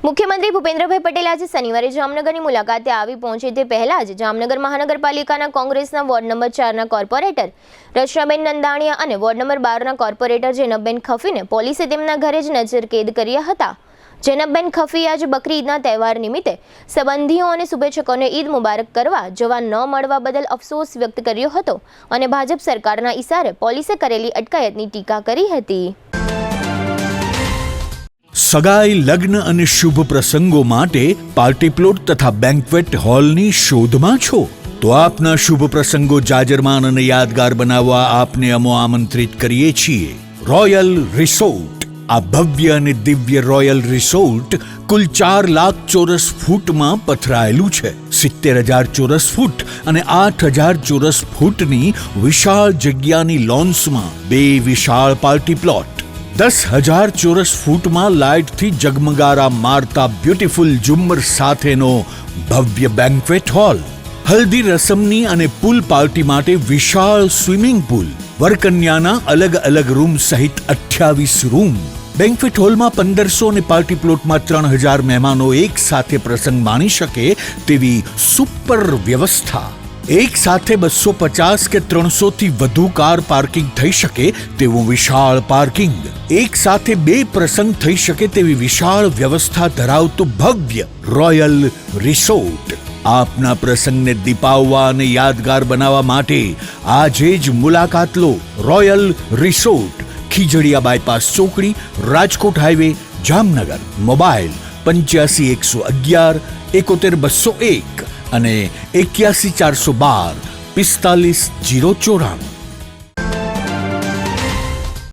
મુખ્યમંત્રી ભૂપેન્દ્રભાઈ પટેલ આજે શનિવારે જામનગરની મુલાકાતે આવી પહોંચે તે પહેલા જ જામનગર મહાનગરપાલિકાના કોંગ્રેસના વોર્ડ નંબર 4ના કોર્પોરેટર રચનાબેન નંદાણીયા અને વોર્ડ નંબર 12ના કોર્પોરેટર જેનબબેન ખફીને પોલીસે તેમના ઘરે જ નજરકેદ કર્યા હતા। જેનબબેન ખફી આજે બકરી ઈદના તહેવાર નિમિત્તે સંબંધીઓ અને શુભેચ્છકોને ઈદ મુબારક કરવા જવા ન મળવા બદલ અફસોસ વ્યક્ત કર્યો હતો અને ભાજપ સરકારના ઇશારે પોલીસે કરેલી અટકાયતની ટીકા કરી હતી। સગાઈ, લગ્ન અને શુભ પ્રસંગો માટે પાર્ટી પ્લોટ તથા બેન્ક્વેટ હોલની શોધમાં છો તો આપના શુભ પ્રસંગો જાજરમાન અને યાદગાર બનાવવા આપને અમો આમંત્રિત કરીએ છીએ। Royal resort. આ ભવ્ય અને દિવ્ય રોયલ રિસોર્ટ કુલ 4 લાખ ચોરસ ફૂટમાં પથરાયેલું છે। 70,000 ચોરસ ફૂટ અને 8,000 ચોરસ ફૂટની વિશાળ જગ્યાની લોન્સમાં 2 વિશાળ પાર્ટી પ્લોટ, 10,000 ચોરસ ફૂટમાં લાઇટથી જગમગારા મારતા બ્યુટીફુલ ઝુમ્મર સાથેનો ભવ્ય બેન્ક્વેટ હોલ, હલ્દી રસમની અને પૂલ પાર્ટી માટે વિશાળ સ્વિમિંગ પૂલ, વરકન્યાના અલગ અલગ રૂમ સહિત 28 રૂમ। બેન્ક્વેટ હોલમાં 1500 અને પાર્ટી પ્લોટમાં 3,000 મહેમાનો એક સાથે પ્રસંગ માણી શકે તેવી સુપર વ્યવસ્થા। એક સાથે 250 કે 300 થી વધુ કાર પાર્કિંગ થઈ શકે તેવું વિશાળ પાર્કિંગ, એક સાથે 2 પ્રસંગ થઈ શકે તેવી વિશાળ વ્યવસ્થા ધરાવતું ભવ્ય રોયલ રિસોર્ટ। આપના પ્રસંગને દીપાવવા અને યાદગાર બનાવવા માટે આજે જ મુલાકાત લો। રોયલ રિસોર્ટ, ખીજડીયા બાયપાસ ચોકડી, રાજકોટ હાઈવે, જામનગર। મોબાઈલ 85 111 71 201 અને 81 412 45 094।